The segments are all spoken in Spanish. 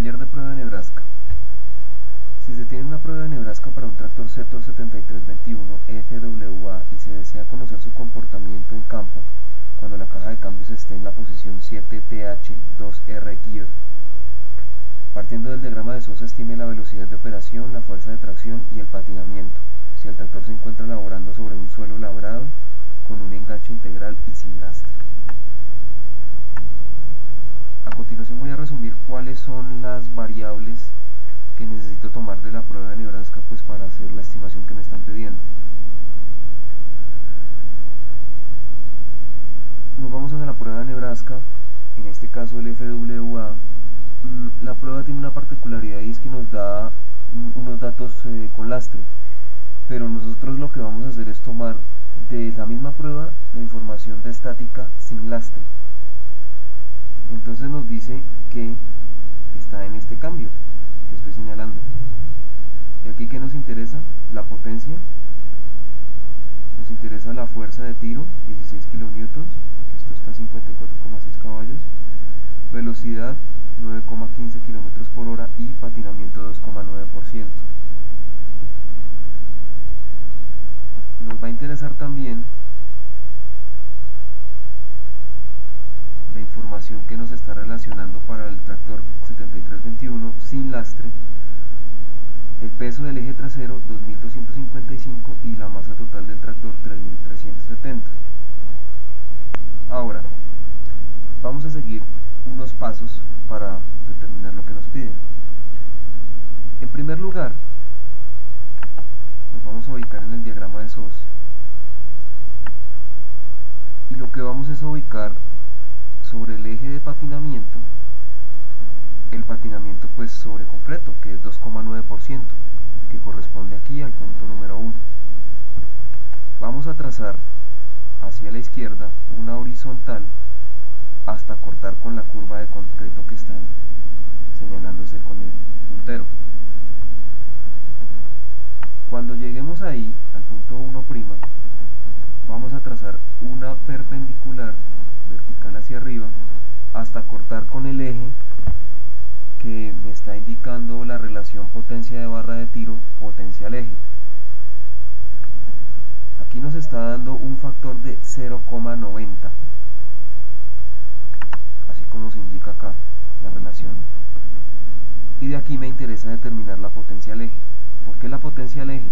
Taller de prueba de Nebraska. Si se tiene una prueba de Nebraska para un tractor Zetor 7321 FWA y se desea conocer su comportamiento en campo cuando la caja de cambios esté en la posición 7TH2R Gear, partiendo del diagrama de Sosa, estime la velocidad de operación, la fuerza de tracción y el patinamiento, si el tractor se encuentra laborando sobre un suelo labrado, con un enganche integral y sin lastre. A continuación voy a resumir cuáles son las variables que necesito tomar de la prueba de Nebraska pues para hacer la estimación que me están pidiendo. Nos vamos hacia la prueba de Nebraska, en este caso el FWA. La prueba tiene una particularidad y es que nos da unos datos con lastre, pero nosotros lo que vamos a hacer es tomar de la misma prueba la información de estática sin lastre. Entonces nos dice que está en este cambio que estoy señalando. Y aquí, ¿qué nos interesa? La potencia, nos interesa la fuerza de tiro, 16 kilonewtons, aquí esto está 54,6 caballos, velocidad 9,15 kilómetros por hora y patinamiento 2,9%. Nos va a interesar también la información que nos está relacionando para el tractor 7321 sin lastre, el peso del eje trasero 2255 y la masa total del tractor 3370. Ahora vamos a seguir unos pasos para determinar lo que nos piden. En primer lugar, nos vamos a ubicar en el diagrama de SOS y lo que vamos es a ubicar sobre el eje de patinamiento, el patinamiento pues sobre concreto, que es 2,9%, que corresponde aquí al punto número 1. Vamos a trazar hacia la izquierda una horizontal hasta cortar con la curva de concreto que está señalándose con el puntero. Cuando lleguemos ahí, al punto 1', vamos a trazar una perpendicular vertical hacia arriba hasta cortar con el eje que me está indicando la relación potencia de barra de tiro potencia al eje. Aquí nos está dando un factor de 0,90, así como se indica acá la relación, y de aquí me interesa determinar la potencia al eje. ¿Por qué la potencia al eje?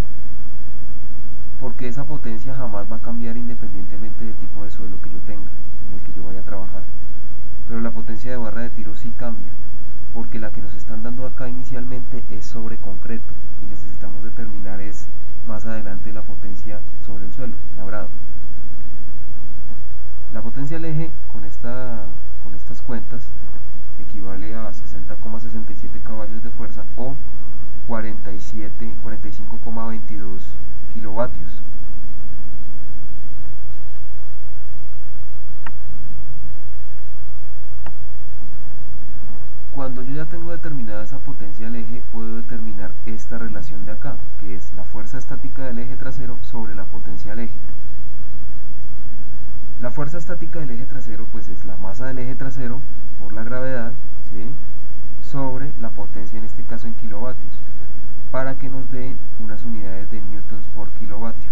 Porque esa potencia jamás va a cambiar independientemente del tipo de suelo que yo tenga, en el que yo vaya a trabajar. Pero la potencia de barra de tiro sí cambia, porque la que nos están dando acá inicialmente es sobre concreto, y necesitamos determinar es más adelante la potencia sobre el suelo, labrado. La potencia al eje con estas cuentas equivale a 60,67 caballos de fuerza o 45,22 kilovatios. Cuando yo ya tengo determinada esa potencia al eje, puedo determinar esta relación de acá, que es la fuerza estática del eje trasero sobre la potencia al eje. La fuerza estática del eje trasero pues es la masa del eje trasero por la gravedad, ¿sí?, sobre la potencia, en este caso en kilovatios, para que nos dé unas unidades de newtons por kilovatio,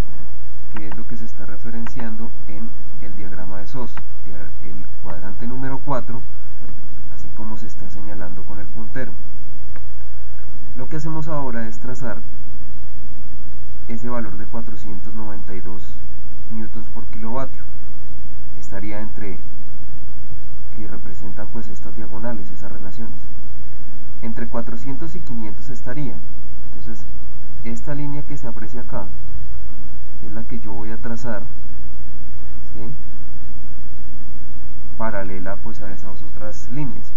que es lo que se está referenciando en el diagrama de SOS, el cuadrante número 4, así como se está señalando con el puntero. Lo que hacemos ahora es trazar ese valor de 492 newtons por kilovatio. Estaría entre, que representan pues estas diagonales, esas relaciones, entre 400 y 500 estaría. Entonces esta línea que se aprecia acá es la que yo voy a trazar, ¿sí?, paralela pues a esas otras líneas.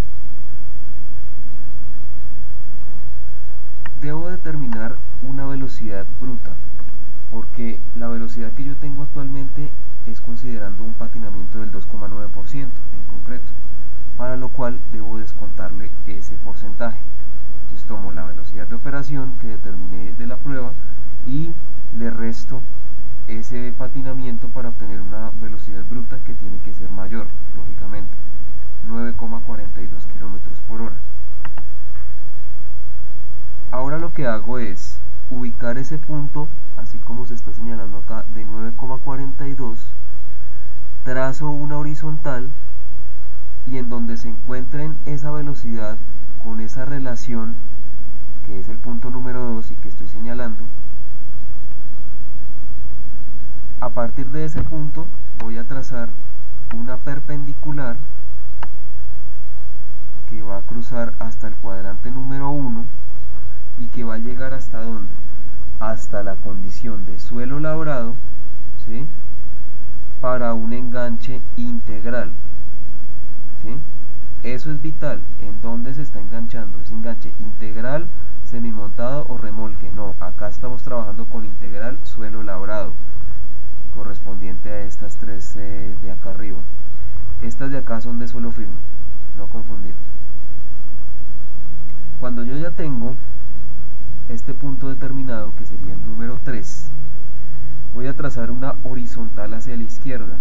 Debo determinar una velocidad bruta, porque la velocidad que yo tengo actualmente es considerando un patinamiento del 2,9% en concreto, para lo cual debo descontarle ese porcentaje. Entonces tomo la velocidad de operación que determiné de la prueba y le resto ese patinamiento para obtener una velocidad bruta que tiene que ser mayor, lógicamente, 9,42 kilómetros por hora. que hago es ubicar ese punto, así como se está señalando acá, de 9,42, trazo una horizontal y en donde se encuentren esa velocidad con esa relación, que es el punto número 2 y que estoy señalando, a partir de ese punto voy a trazar una perpendicular que va a cruzar hasta el cuadrante número 1 y que va a llegar hasta ¿dónde? Hasta la condición de suelo labrado, ¿sí? Para un enganche integral, ¿sí? Eso es vital. ¿En dónde se está enganchando? ¿Es enganche integral, semimontado o remolque? No, acá estamos trabajando con integral suelo labrado, correspondiente a estas tres de acá arriba. Estas de acá son de suelo firme, no confundir. Cuando yo ya tengo este punto determinado, que sería el número 3, voy a trazar una horizontal hacia la izquierda.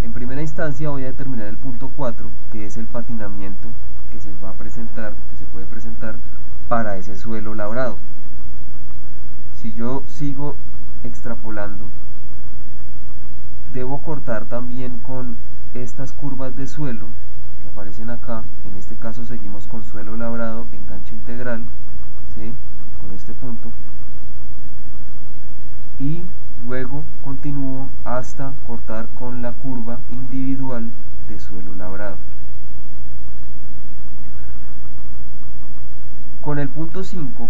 En primera instancia voy a determinar el punto 4, que es el patinamiento que se va a presentar, que se puede presentar para ese suelo labrado. Si yo sigo extrapolando, debo cortar también con estas curvas de suelo que aparecen acá. En este caso seguimos con suelo labrado, enganche integral, ¿sí? Con este punto, y luego continúo hasta cortar con la curva individual de suelo labrado. Con el punto 5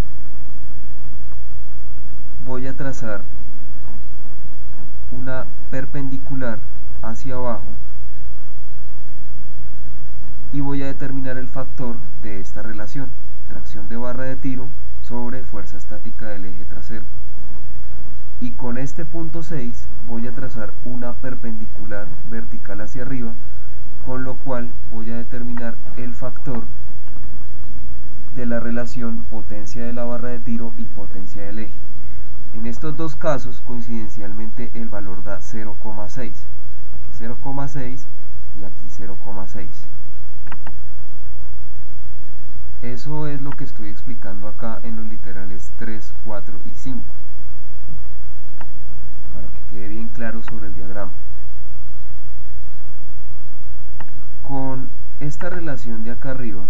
voy a trazar una perpendicular hacia abajo y voy a determinar el factor de esta relación, tracción de barra de tiro sobre fuerza estática del eje trasero. Y con este punto 6 voy a trazar una perpendicular vertical hacia arriba, con lo cual voy a determinar el factor de la relación potencia de la barra de tiro y potencia del eje. En estos dos casos, coincidencialmente, el valor da 0,6. Aquí 0,6 y aquí 0,6. Eso es lo que estoy explicando acá en los literales 3, 4 y 5. Para que quede bien claro sobre el diagrama. Con esta relación de acá arriba,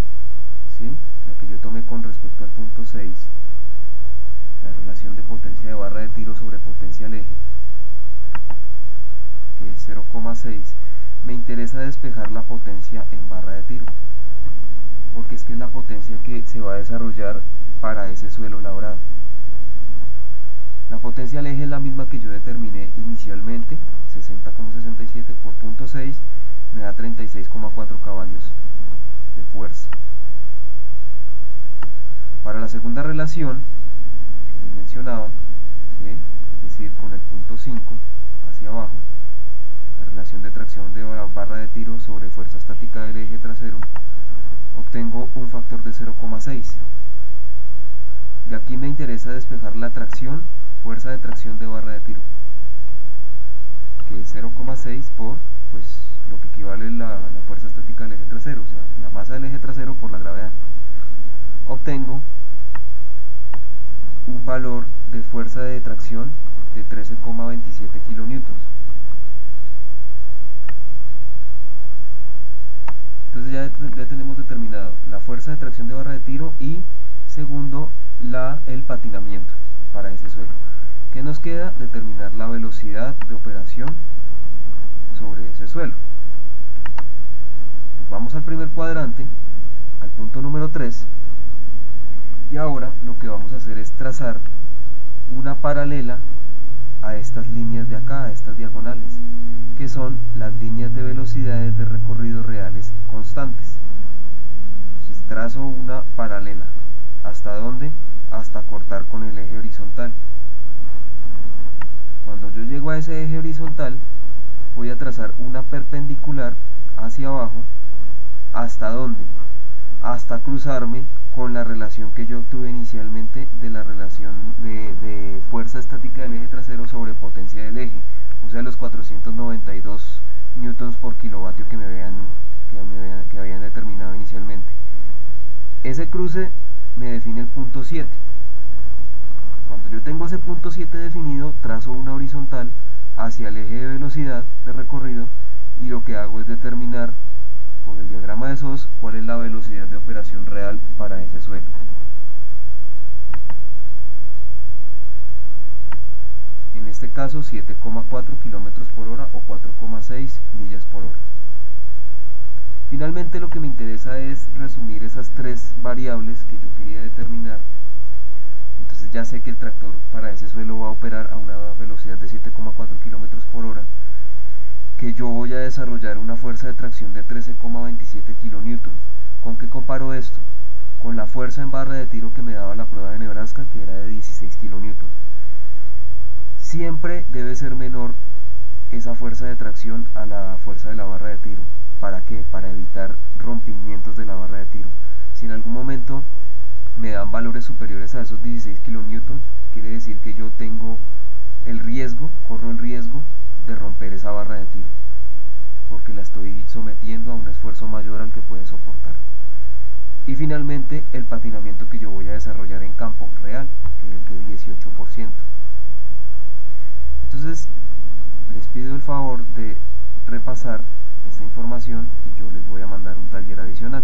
¿sí? La que yo tomé con respecto al punto 6, la relación de potencia de barra de tiro sobre potencia al eje, que es 0,6, me interesa despejar la potencia en barra de tiro, porque es que es la potencia que se va a desarrollar para ese suelo labrado. La potencia al eje es la misma que yo determiné inicialmente, 60,67 por punto 6, me da 36,4 caballos de fuerza. Para la segunda relación que les mencionaba, ¿sí? Es decir, con el punto 5 hacia abajo, la relación de tracción de barra de tiro sobre fuerza estática del eje trasero, obtengo un factor de 0,6. De aquí me interesa despejar la tracción, fuerza de tracción de barra de tiro, que es 0,6 por pues lo que equivale la fuerza estática del eje trasero, o sea, la masa del eje trasero por la gravedad. Obtengo un valor de fuerza de tracción de 13,27 kilonewtons. Entonces ya tenemos determinado la fuerza de tracción de barra de tiro y segundo el patinamiento para ese suelo. ¿Qué nos queda? Determinar la velocidad de operación sobre ese suelo. Nos vamos al primer cuadrante, al punto número 3, y ahora lo que vamos a hacer es trazar una paralela a estas líneas de acá, a estas diagonales, que son las líneas de velocidades de recorrido reales constantes. Entonces trazo una paralela. ¿Hasta dónde? Hasta cortar con el eje horizontal. Cuando yo llego a ese eje horizontal, voy a trazar una perpendicular hacia abajo. ¿Hasta dónde? Hasta cruzarme con la relación que yo obtuve inicialmente de la relación de fuerza estática del eje trasero sobre potencia del eje, o sea, los 492 newtons por kilovatio que habían determinado inicialmente. Ese cruce me define el punto 7. Cuando yo tengo ese punto 7 definido, trazo una horizontal hacia el eje de velocidad de recorrido y lo que hago es determinar con el diagrama de SOS cuál es la velocidad de operación real para ese suelo. En este caso 7,4 km por hora o 4,6 millas por hora. Finalmente lo que me interesa es resumir esas tres variables que yo quería determinar. Entonces ya sé que el tractor para ese suelo va a operar a una velocidad de 7,4 km por hora, que yo voy a desarrollar una fuerza de tracción de 13,27 kN. ¿Con qué comparo esto? Con la fuerza en barra de tiro que me daba la prueba de Nebraska, que era de 16 kN. Siempre debe ser menor esa fuerza de tracción a la fuerza de la barra de tiro. ¿Para qué? Para evitar rompimientos de la barra de tiro. Si en algún momento me dan valores superiores a esos 16 kN, quiere decir que yo tengo el riesgo, corro el riesgo de romper esa barra de tiro, porque la estoy sometiendo a un esfuerzo mayor al que puede soportar. Y finalmente el patinamiento que yo voy a desarrollar en campo real, que es de 18%. Entonces les pido el favor de repasar esta información y yo les voy a mandar un taller adicional.